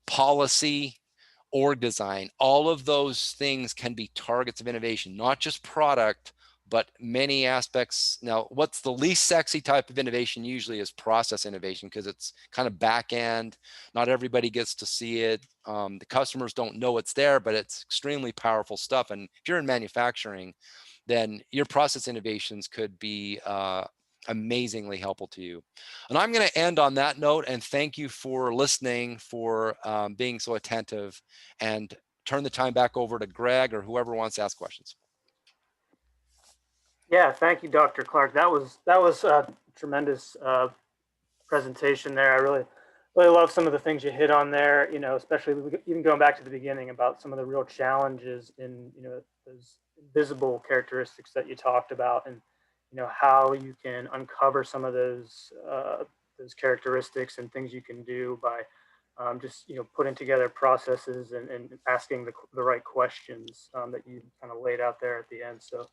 Policy, org design, all of those things can be targets of innovation, not just product, but many aspects. Now, what's the least sexy type of innovation usually is process innovation, because it's kind of back end. Not everybody gets to see it. The customers don't know it's there, but it's extremely powerful stuff. And if you're in manufacturing, then your process innovations could be amazingly helpful to you. And I'm going to end on that note, and thank you for listening, for being so attentive, and turn the time back over to Greg or whoever wants to ask questions. Yeah, thank you, Dr. Clark. That was a tremendous presentation there. I really love some of the things you hit on there. You know, especially even going back to the beginning about some of the real challenges in those invisible characteristics that you talked about, and how you can uncover some of those characteristics and things you can do by just putting together processes and asking the right questions that you kind of laid out there at the end. So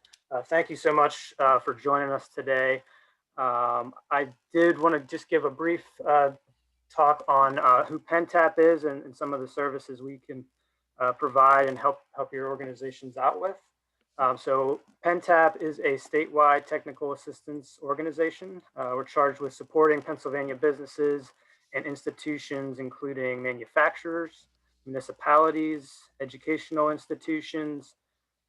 thank you so much for joining us today. I did want to just give a brief talk on who PennTAP is, and some of the services we can provide and help your organizations out with. So PennTAP is a statewide technical assistance organization. We're charged with supporting Pennsylvania businesses and institutions, including manufacturers, municipalities, educational institutions,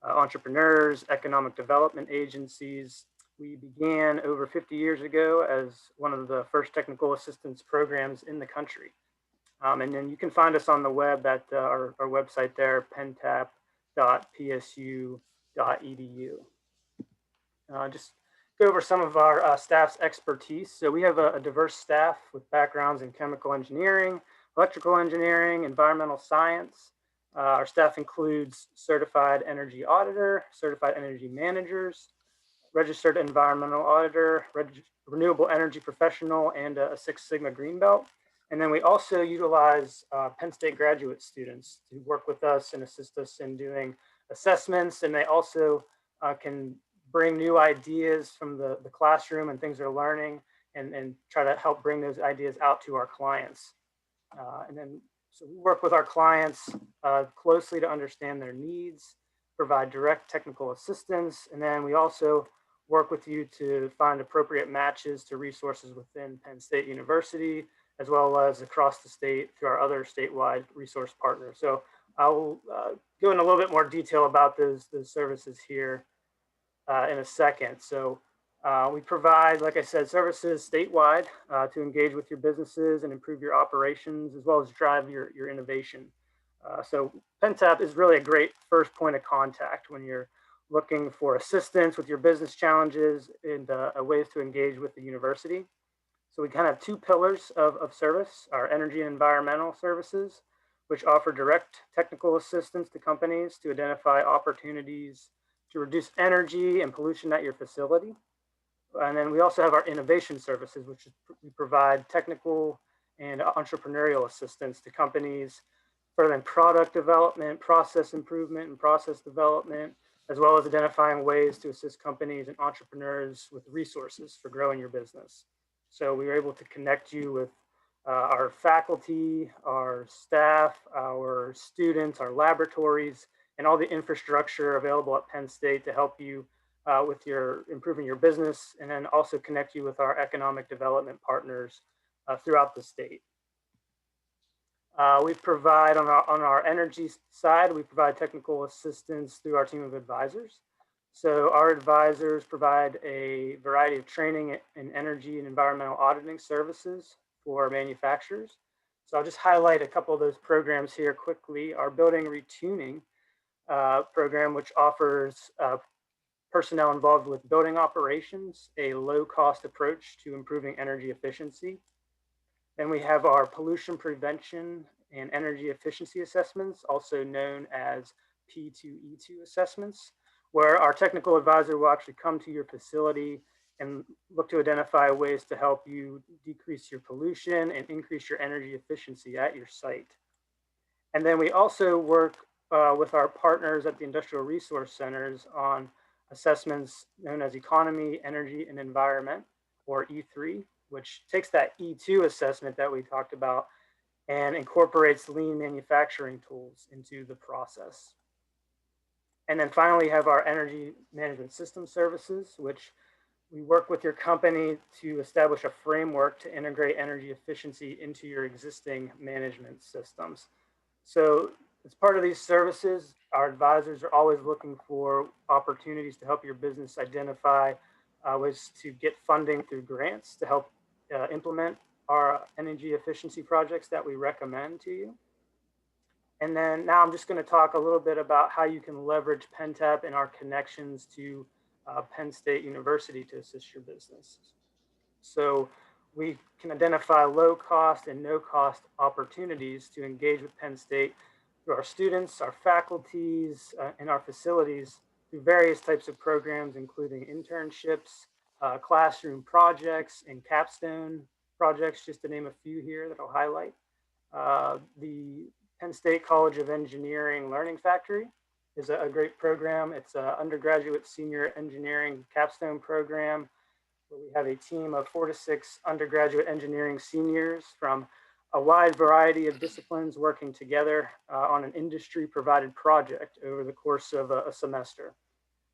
entrepreneurs, economic development agencies. We began over 50 years ago as one of the first technical assistance programs in the country. And then you can find us on the web at our website there, pentap.psu.edu. Just go over some of our staff's expertise. So we have a diverse staff with backgrounds in chemical engineering, electrical engineering, environmental science. Our staff includes certified energy auditor, certified energy managers, registered environmental auditor, renewable energy professional, and a Six Sigma Green Belt. And then we also utilize Penn State graduate students to work with us and assist us in doing assessments. And they also can bring new ideas from the classroom and things they're learning, and try to help bring those ideas out to our clients. And then so we work with our clients closely to understand their needs, provide direct technical assistance, and then we also work with you to find appropriate matches to resources within Penn State University, as well as across the state through our other statewide resource partners. So I'll go in a little bit more detail about those services here in a second. So we provide, like I said, services statewide to engage with your businesses and improve your operations, as well as drive your innovation. So PennTAP is really a great first point of contact when you're looking for assistance with your business challenges and ways to engage with the university. So we kind of have 2 pillars of service: our energy and environmental services, which offer direct technical assistance to companies to identify opportunities to reduce energy and pollution at your facility. And then we also have our innovation services, which we provide technical and entrepreneurial assistance to companies further in product development, process improvement, and process development, as well as identifying ways to assist companies and entrepreneurs with resources for growing your business. So we were able to connect you with our faculty, our staff, our students, our laboratories, and all the infrastructure available at Penn State to help you with your improving your business, and then also connect you with our economic development partners throughout the state. We provide on our energy side, we provide technical assistance through our team of advisors. So our advisors provide a variety of training in energy and environmental auditing services for manufacturers. So I'll just highlight a couple of those programs here quickly. Our building retuning program, which offers personnel involved with building operations a low-cost approach to improving energy efficiency. Then we have our pollution prevention and energy efficiency assessments, also known as P2E2 assessments, where our technical advisor will actually come to your facility and look to identify ways to help you decrease your pollution and increase your energy efficiency at your site. And then we also work with our partners at the industrial resource centers on assessments known as economy, energy, and environment, or E3, which takes that E2 assessment that we talked about and incorporates lean manufacturing tools into the process. And then finally have our energy management system services, which we work with your company to establish a framework to integrate energy efficiency into your existing management systems. So as part of these services, our advisors are always looking for opportunities to help your business identify ways to get funding through grants to help implement our energy efficiency projects that we recommend to you. And then now I'm just going to talk a little bit about how you can leverage PennTAP and our connections to Penn State University to assist your business. So we can identify low cost and no cost opportunities to engage with Penn State through our students, our faculties, and our facilities through various types of programs, including internships, classroom projects, and capstone projects, just to name a few here that I'll highlight. The Penn State College of Engineering Learning Factory is a great program. It's an undergraduate senior engineering capstone program where we have a team of 4 to 6 undergraduate engineering seniors from a wide variety of disciplines working together on an industry provided project over the course of a semester.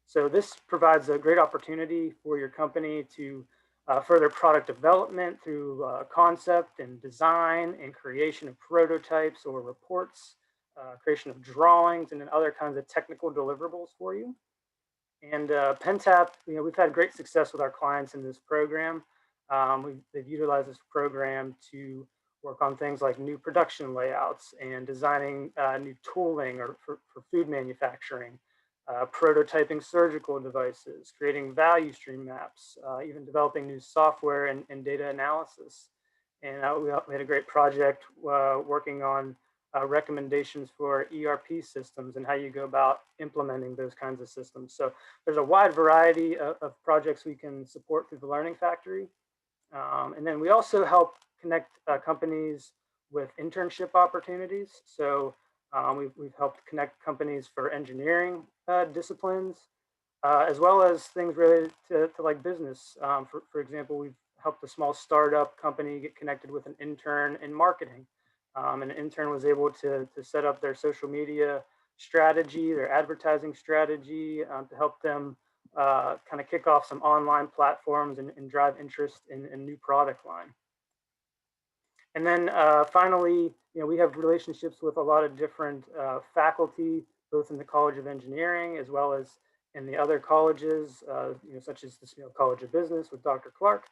So this provides a great opportunity for your company to further product development through concept and design and creation of prototypes or reports, creation of drawings, and then other kinds of technical deliverables for you. And PennTAP, we've had great success with our clients in this program. They've utilized this program to work on things like new production layouts and designing new tooling or for food manufacturing, prototyping surgical devices, creating value stream maps, even developing new software and data analysis. And we had a great project working on recommendations for ERP systems and how you go about implementing those kinds of systems. So there's a wide variety of projects we can support through the Learning Factory. And then we also help connect companies with internship opportunities. So we've helped connect companies for engineering disciplines, as well as things related to like business. For example, we've helped a small startup company get connected with an intern in marketing. An intern was able to set up their social media strategy, their advertising strategy, to help them kind of kick off some online platforms and drive interest in a new product line. And then finally, we have relationships with a lot of different faculty, both in the College of Engineering as well as in the other colleges, such as the Smeal College of Business with Dr. Clark.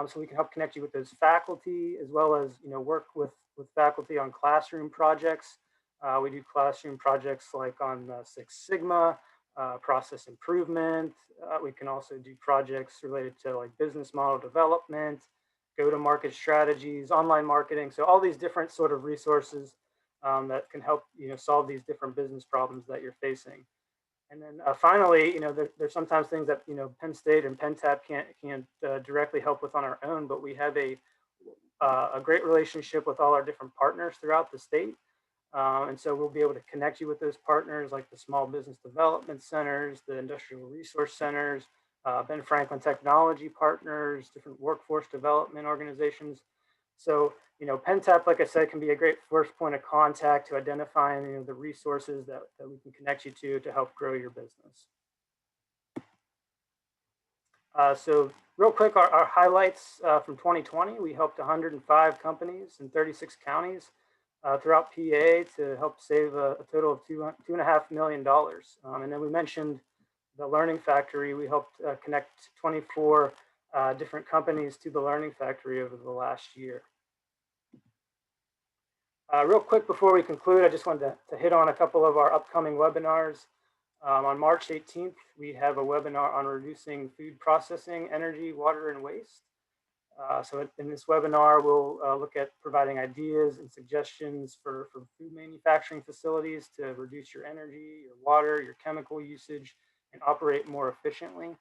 So we can help connect you with those faculty, as well as work with faculty on classroom projects. We do classroom projects like on Six Sigma, process improvement. We can also do projects related to like business model development, go-to-market strategies, online marketing. So all these different sort of resources that can help solve these different business problems that you're facing. And then finally, there's sometimes things that Penn State and PennTAP can't directly help with on our own, but we have a great relationship with all our different partners throughout the state. And so we'll be able to connect you with those partners like the small business development centers, the industrial resource centers, Ben Franklin technology partners, different workforce development organizations. So, PennTAP, like I said, can be a great first point of contact to identifying the resources that we can connect you to help grow your business. So real quick, our highlights from 2020, we helped 105 companies in 36 counties throughout PA to help save a total of $2.5 million. And then we mentioned the Learning Factory. We helped connect 24 different companies to the Learning Factory over the last year. Real quick before we conclude, I just wanted to hit on a couple of our upcoming webinars. On March 18th, we have a webinar on reducing food processing, energy, water, and waste. So in this webinar, we'll look at providing ideas and suggestions for food manufacturing facilities to reduce your energy, your water, your chemical usage, and operate more efficiently.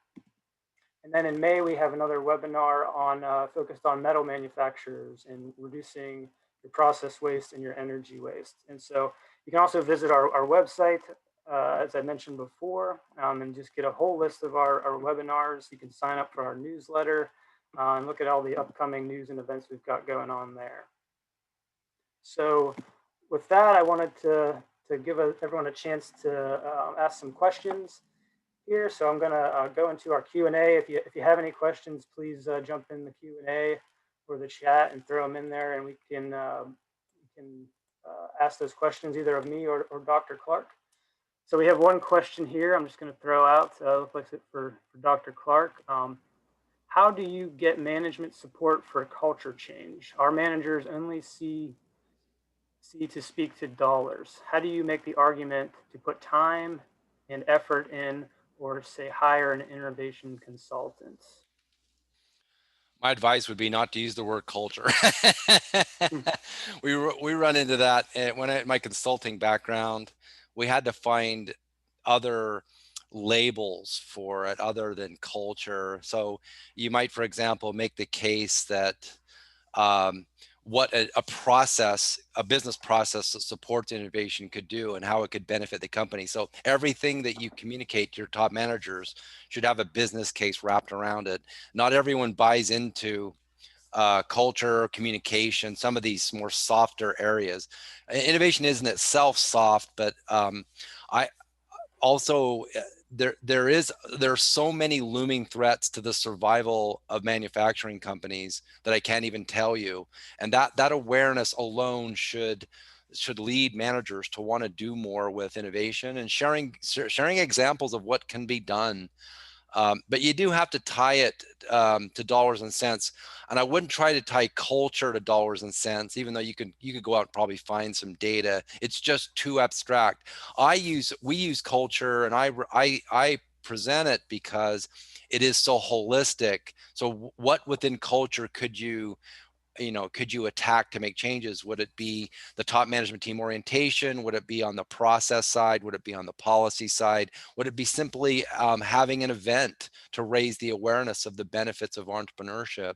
And then in May, we have another webinar on focused on metal manufacturers and reducing your process waste and your energy waste. And so you can also visit our website, as I mentioned before, and just get a whole list of our webinars. You can sign up for our newsletter and look at all the upcoming news and events we've got going on there. So with that, I wanted to give everyone a chance to ask some questions here. So I'm going to go into our Q&A. If you have any questions, please jump in the Q&A or the chat and throw them in there, and we can ask those questions either of me or Dr. Clark. So we have one question here I'm just going to throw out. Looks like it for Dr. Clark. How do you get management support for culture change? Our managers only see to speak to dollars. How do you make the argument to put time and effort in, or say hire an innovation consultant? My advice would be not to use the word culture. we run into that when my consulting background. We had to find other labels for it other than culture. So you might, for example, make the case that what a business process that supports innovation could do and how it could benefit the company. So everything that you communicate to your top managers should have a business case wrapped around it. Not everyone buys into culture, communication, some of these more softer areas. Innovation isn't itself soft, but I also there are so many looming threats to the survival of manufacturing companies that I can't even tell you, and that awareness alone should lead managers to want to do more with innovation and sharing examples of what can be done. But you do have to tie it to dollars and cents. And I wouldn't try to tie culture to dollars and cents, even though you could go out and probably find some data. It's just too abstract. We use culture, and I present it because it is so holistic. So what within culture could you attack to make changes? Would it be the top management team orientation? Would it be on the process side? Would it be on the policy side? Would it be simply having an event to raise the awareness of the benefits of entrepreneurship?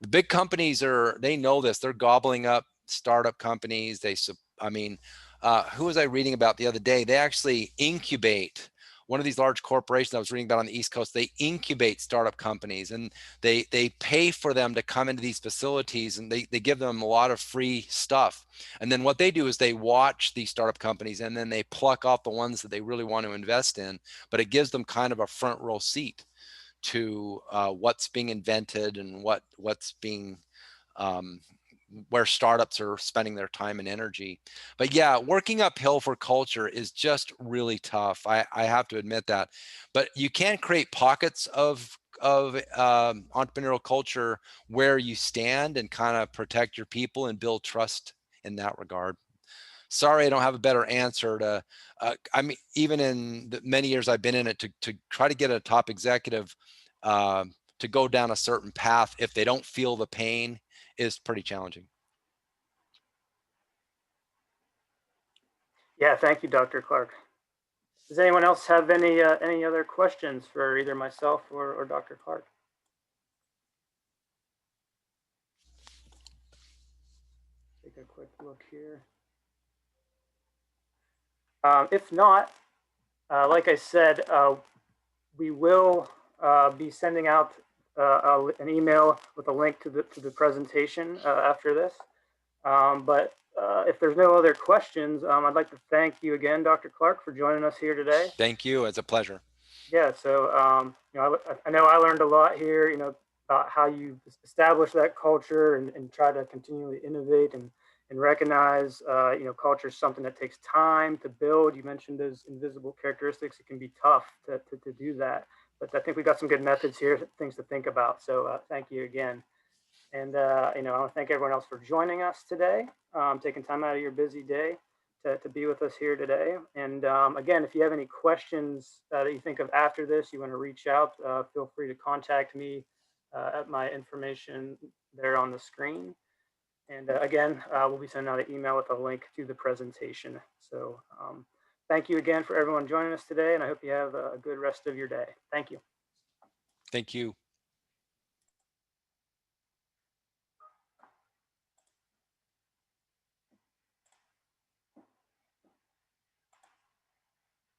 The big companies they know this. They're gobbling up startup companies. Who was I reading about the other day? They actually incubate. One of these large corporations I was reading about on the East Coast, they incubate startup companies, and they pay for them to come into these facilities, and they give them a lot of free stuff. And then what they do is they watch these startup companies, and then they pluck off the ones that they really want to invest in. But it gives them kind of a front row seat to what's being invented and what's being where startups are spending their time and energy. But yeah, working uphill for culture is just really tough. I have to admit that. But you can create pockets of entrepreneurial culture where you stand and kind of protect your people and build trust in that regard. Sorry, I don't have a better answer to. Even in the many years I've been in it, to try to get a top executive to go down a certain path if they don't feel the pain is pretty challenging. Yeah, thank you, Dr. Clark. Does anyone else have any other questions for either myself or Dr. Clark? Take a quick look here. If not, like I said, we will be sending out an email with a link to the presentation after this. But if there's no other questions, I'd like to thank you again, Dr. Clark, for joining us here today. Thank you. It's a pleasure. Yeah, so I know I learned a lot here, about how you establish that culture and try to continually innovate and recognize, culture is something that takes time to build. You mentioned those invisible characteristics. It can be tough to do that, but I think we got some good methods here, things to think about. So thank you again. And, I want to thank everyone else for joining us today, taking time out of your busy day to be with us here today. And again, if you have any questions that you think of after this, you want to reach out, feel free to contact me at my information there on the screen. And again, we'll be sending out an email with a link to the presentation. So thank you again for everyone joining us today, and I hope you have a good rest of your day. Thank you. Thank you.